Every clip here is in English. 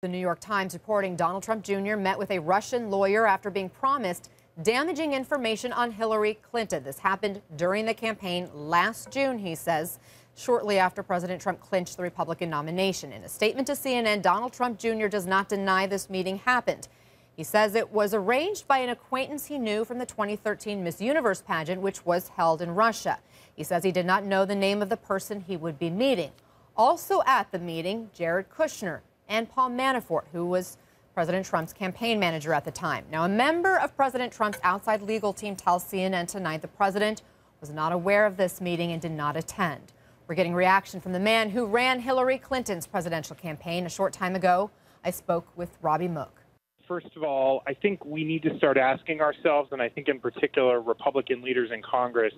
The New York Times reporting Donald Trump Jr. met with a Russian lawyer after being promised damaging information on Hillary Clinton. This happened during the campaign last June, he says, shortly after President Trump clinched the Republican nomination. In a statement to CNN, Donald Trump Jr. does not deny this meeting happened. He says it was arranged by an acquaintance he knew from the 2013 Miss Universe pageant, which was held in Russia. He says he did not know the name of the person he would be meeting. Also at the meeting, Jared Kushner and Paul Manafort, who was President Trump's campaign manager at the time. Now, a member of President Trump's outside legal team tells CNN tonight the president was not aware of this meeting and did not attend. We're getting reaction from the man who ran Hillary Clinton's presidential campaign a short time ago. I spoke with Robbie Mook. First of all, I think we need to start asking ourselves, and I think in particular Republican leaders in Congress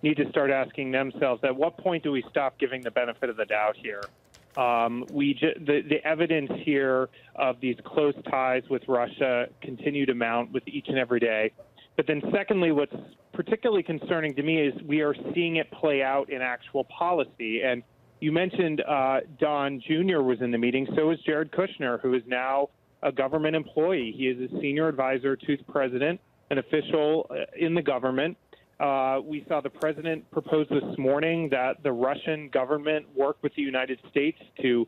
need to start asking themselves, at what point do we stop giving the benefit of the doubt here? The evidence here of these close ties with Russia continue to mount with each and every day. But then secondly, what's particularly concerning to me is we are seeing it play out in actual policy. And you mentioned Don Jr. was in the meeting. So is Jared Kushner, who is now a government employee. He is a senior advisor to the president, an official in the government. We saw the president propose this morning that the Russian government work with the United States to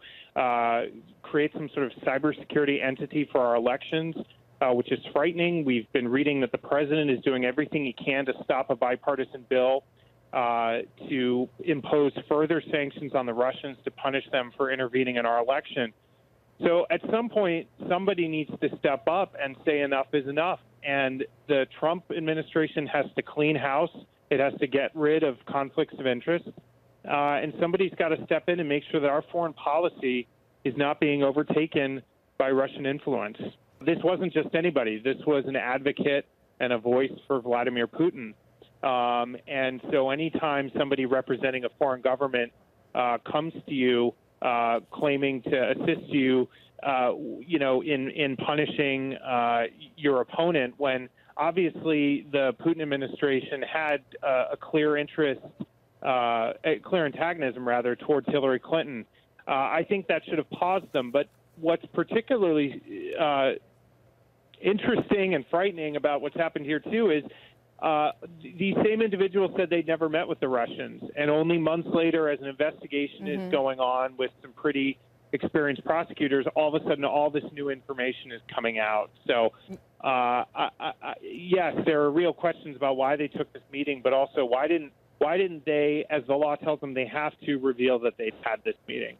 create some sort of cybersecurity entity for our elections, which is frightening. We've been reading that the president is doing everything he can to stop a bipartisan bill to impose further sanctions on the Russians to punish them for intervening in our election. So at some point, somebody needs to step up and say enough is enough. And the Trump administration has to clean house. It has to get rid of conflicts of interest. And somebody's got to step in and make sure that our foreign policy is not being overtaken by Russian influence. This wasn't just anybody. This was an advocate and a voice for Vladimir Putin. And so anytime somebody representing a foreign government comes to you claiming to assist you, in punishing your opponent, when obviously the Putin administration had a clear interest, a clear antagonism, rather, towards Hillary Clinton. I think that should have paused them. But what's particularly interesting and frightening about what's happened here, too, is these same individuals said they'd never met with the Russians. And only months later, as an investigation is going on with some pretty experienced prosecutors, all of a sudden all this new information is coming out. So, yes, there are real questions about why they took this meeting, but also why didn't they, as the law tells them they have to, reveal that they've had this meeting?